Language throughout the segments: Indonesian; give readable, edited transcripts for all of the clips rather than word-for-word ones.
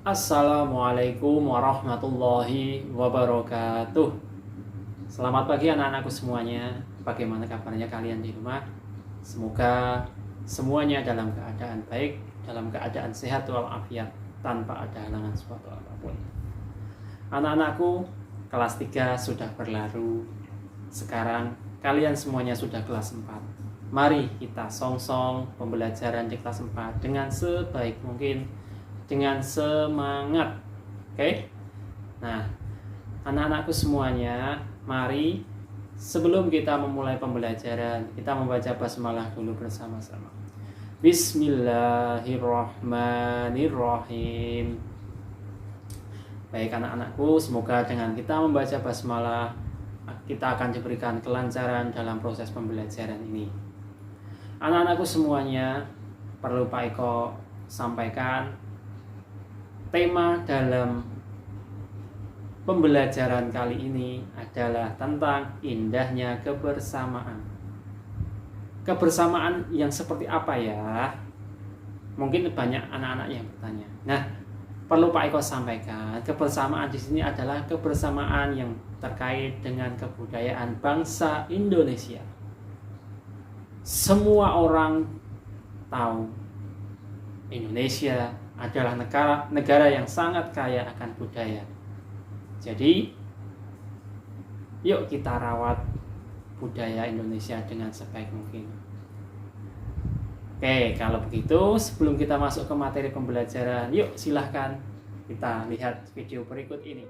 Assalamualaikum warahmatullahi wabarakatuh. Selamat pagi anak-anakku semuanya. Bagaimana kabarnya kalian di rumah? Semoga semuanya dalam keadaan baik, dalam keadaan sehat walafiat, tanpa ada halangan suatu apapun. Anak-anakku, kelas 3 sudah berlalu. Sekarang kalian semuanya sudah kelas 4. Mari kita song-song pembelajaran di kelas 4 dengan sebaik mungkin, dengan semangat. Oke? Nah, anak-anakku semuanya, mari sebelum kita memulai pembelajaran, kita membaca basmalah dulu bersama-sama. Bismillahirrahmanirrahim. Baik anak-anakku, semoga dengan kita membaca basmalah kita akan diberikan kelancaran dalam proses pembelajaran ini. Anak-anakku semuanya, perlu Pak Eko sampaikan tema dalam pembelajaran kali ini adalah tentang indahnya kebersamaan. Kebersamaan yang seperti apa ya? Mungkin banyak anak-anak yang bertanya. Nah, perlu Pak Eko sampaikan, kebersamaan di sini adalah kebersamaan yang terkait dengan kebudayaan bangsa Indonesia. Semua orang tahu Indonesia adalah negara yang sangat kaya akan budaya. Jadi, yuk kita rawat budaya Indonesia dengan sebaik mungkin. Oke, kalau begitu sebelum kita masuk ke materi pembelajaran, yuk silahkan kita lihat video berikut ini.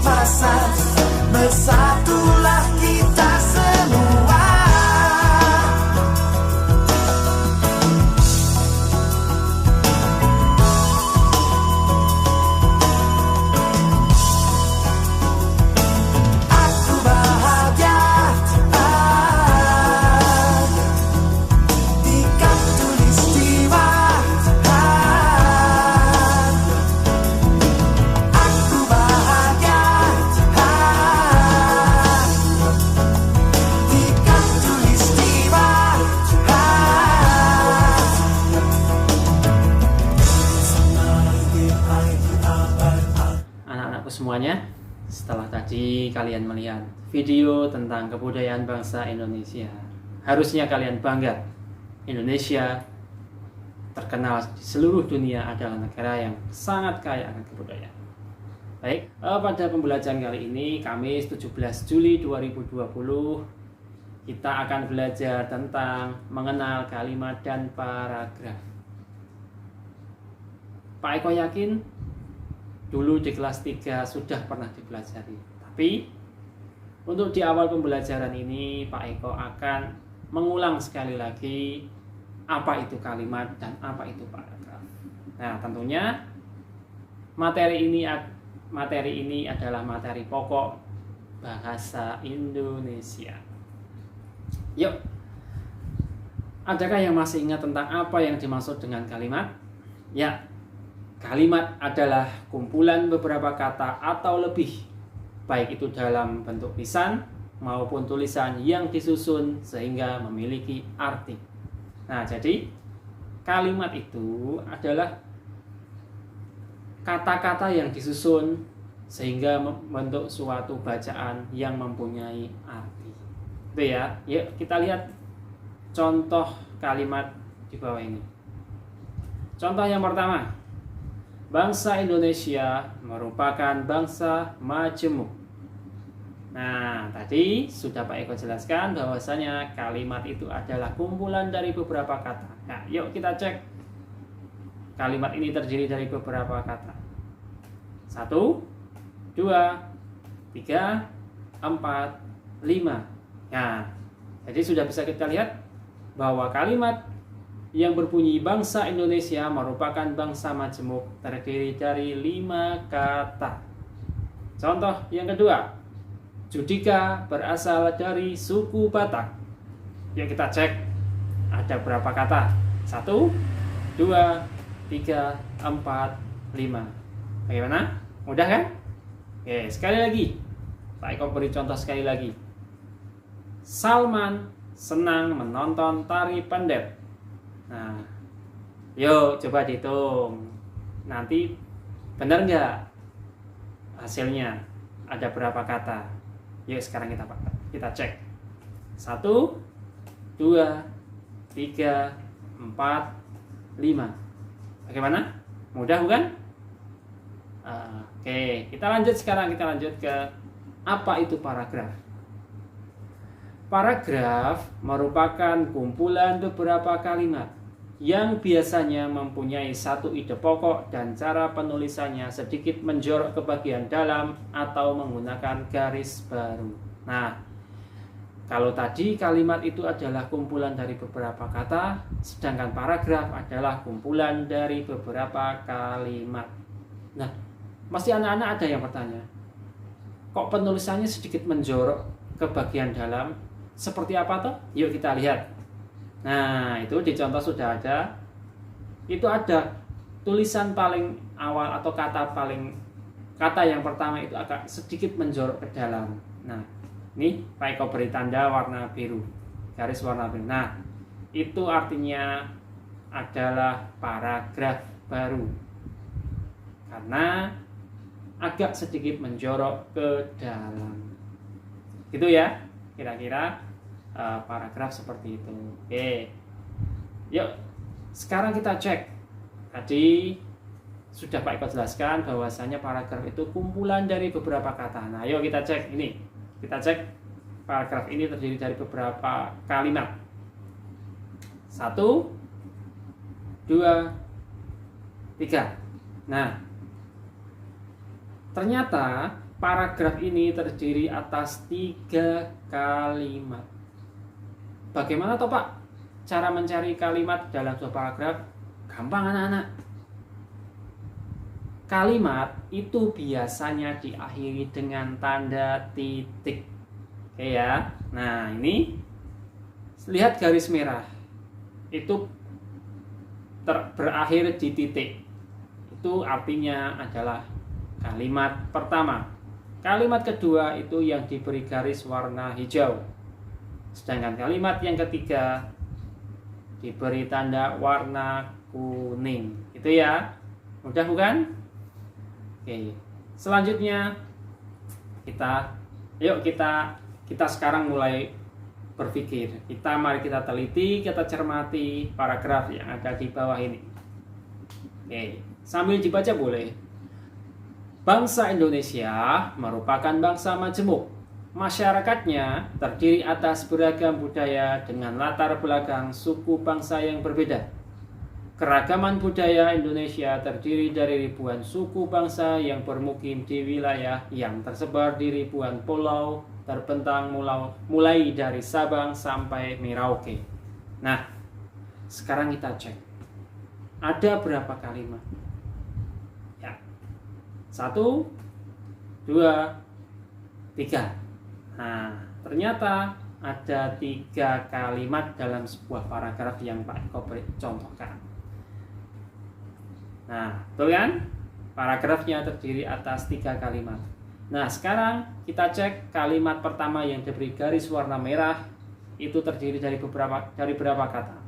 nafas, bersatulah kita semua. Aku bahagia di Khatulistiwa. Aku bahagia di Khatulistiwa. Anak-anakku semuanya, setelah tadi kalian melihat video tentang kebudayaan bangsa Indonesia, harusnya kalian bangga. Indonesia terkenal di seluruh dunia adalah negara yang sangat kaya akan kebudayaan. Baik, pada pembelajaran kali ini, Kamis 17 Juli 2020, kita akan belajar tentang mengenal kalimat dan paragraf. Pak Eko yakin dulu di kelas 3 sudah pernah dipelajari. Tapi untuk di awal pembelajaran ini, Pak Eko akan mengulang sekali lagi apa itu kalimat dan apa itu paragraf. Nah, tentunya materi ini adalah materi pokok bahasa Indonesia. Yuk, adakah yang masih ingat tentang apa yang dimaksud dengan kalimat? Ya, kalimat adalah kumpulan beberapa kata atau lebih, baik itu dalam bentuk lisan maupun tulisan yang disusun sehingga memiliki arti. Nah, jadi kalimat itu adalah kata-kata yang disusun sehingga membentuk suatu bacaan yang mempunyai arti. Itu ya. Yuk kita lihat contoh kalimat di bawah ini. Contoh yang pertama, bangsa Indonesia merupakan bangsa majemuk. Nah, tadi sudah Pak Eko jelaskan bahwasanya kalimat itu adalah kumpulan dari beberapa kata. Nah, yuk kita cek. Kalimat ini terdiri dari beberapa kata. 1, 2, 3, 4, 5. Nah, jadi sudah bisa kita lihat bahwa kalimat yang berbunyi bangsa Indonesia merupakan bangsa majemuk terdiri dari 5 kata. Contoh yang kedua, Judika berasal dari suku Batak. Yuk kita cek ada berapa kata. 1, 2, 3, 4, 5. Bagaimana? Mudah kan? Oke, sekali lagi Pak Eko beri contoh sekali lagi. Salman senang menonton tari pendet. Nah, yuk coba dihitung. Nanti benar nggak hasilnya? Ada berapa kata? Yuk sekarang kita cek. 1, 2, 3, 4, 5. Bagaimana? Mudah bukan? Oke, kita lanjut sekarang. Kita lanjut ke apa itu paragraf. Paragraf merupakan kumpulan beberapa kalimat yang biasanya mempunyai satu ide pokok dan cara penulisannya sedikit menjorok ke bagian dalam atau menggunakan garis baru. Nah, kalau tadi kalimat itu adalah kumpulan dari beberapa kata, sedangkan paragraf adalah kumpulan dari beberapa kalimat. Nah, pasti anak-anak ada yang bertanya, kok penulisannya sedikit menjorok ke bagian dalam? Seperti apa toh? Yuk kita lihat. Nah, itu di contoh sudah ada. Itu ada tulisan paling awal atau kata yang pertama itu agak sedikit menjorok ke dalam. Nah, ini Pak Eko beri tanda warna biru, garis warna biru. Nah, itu artinya adalah paragraf baru karena agak sedikit menjorok ke dalam. Gitu ya, kira-kira paragraf seperti itu. Oke, yuk sekarang kita cek. Tadi sudah Pak Eko jelaskan bahwasanya paragraf itu kumpulan dari beberapa kata. Nah, yuk kita cek ini. Kita cek paragraf ini terdiri dari beberapa kalimat. 1, 2, 3. Nah, ternyata paragraf ini terdiri atas 3 kalimat. Bagaimana toh Pak cara mencari kalimat dalam sebuah paragraf? Gampang anak-anak. Kalimat itu biasanya diakhiri dengan tanda titik. Oke ya. Nah, ini lihat garis merah. Itu berakhir di titik. Itu artinya adalah kalimat pertama. Kalimat kedua itu yang diberi garis warna hijau. Sedangkan kalimat yang ketiga diberi tanda warna kuning. Itu ya. Mudah bukan? Oke. Selanjutnya kita sekarang mulai berpikir. Mari kita teliti, kita cermati paragraf yang ada di bawah ini. Oke, sambil dibaca boleh. Bangsa Indonesia merupakan bangsa majemuk. Masyarakatnya terdiri atas beragam budaya dengan latar belakang suku bangsa yang berbeda. Keragaman budaya Indonesia terdiri dari ribuan suku bangsa yang bermukim di wilayah yang tersebar di ribuan pulau terbentang mulai dari Sabang sampai Merauke. Nah, sekarang kita cek. Ada berapa kalimat? Ya. 1, 2, 3. Nah, ternyata ada 3 kalimat dalam sebuah paragraf yang Pak Eko contohkan. Nah, betul kan? Paragrafnya terdiri atas 3 kalimat. Nah, sekarang kita cek kalimat pertama yang diberi garis warna merah itu terdiri dari berapa kata?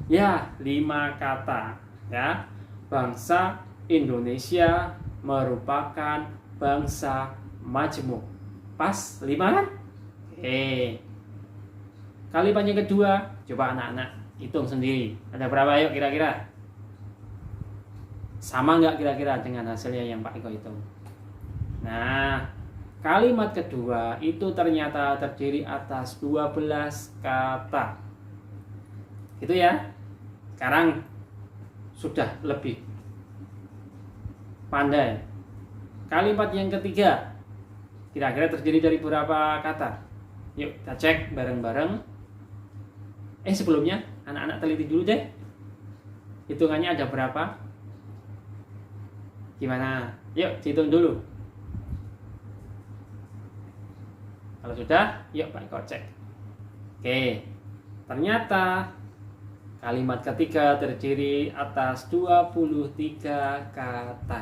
Ya, 5 kata. Ya, bangsa Indonesia merupakan bangsa majemuk. Pas 5 kan? Kalimat yang kedua, coba anak-anak hitung sendiri. Ada berapa yuk kira-kira? Sama nggak kira-kira dengan hasilnya yang Pak Eko hitung? Nah, kalimat kedua itu ternyata terdiri atas 12 kata. Gitu ya. Sekarang sudah lebih pandai. Kalimat yang ketiga kira-kira terdiri dari berapa kata? Yuk kita cek bareng-bareng. Sebelumnya anak-anak teliti dulu deh. Hitungannya ada berapa? Gimana? Yuk dihitung dulu. Kalau sudah, yuk Pak Eko cek. Oke. Ternyata kalimat ketiga terdiri atas 23 kata.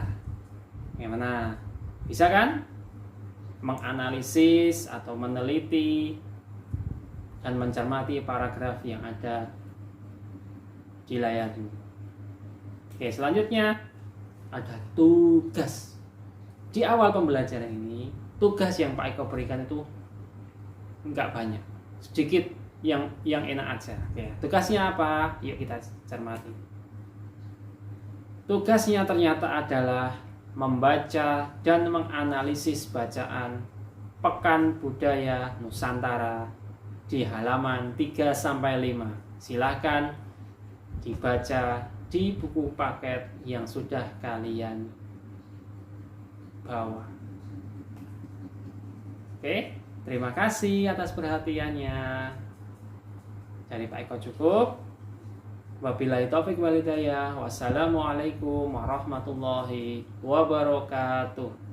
Gimana? Bisa kan? Menganalisis atau meneliti dan mencermati paragraf yang ada di layar ini. Oke, selanjutnya ada tugas. Di awal pembelajaran ini, tugas yang Pak Eko berikan itu enggak banyak, sedikit yang enak aja. Oke, tugasnya apa? Yuk kita cermati. Tugasnya ternyata adalah membaca dan menganalisis bacaan Pekan Budaya Nusantara di halaman 3-5. Silakan dibaca di buku paket yang sudah kalian bawa. Oke, terima kasih atas perhatiannya. Dari Pak Eko cukup. Wabillahi taufik wal hidayah. Wassalamualaikum warahmatullahi wabarakatuh.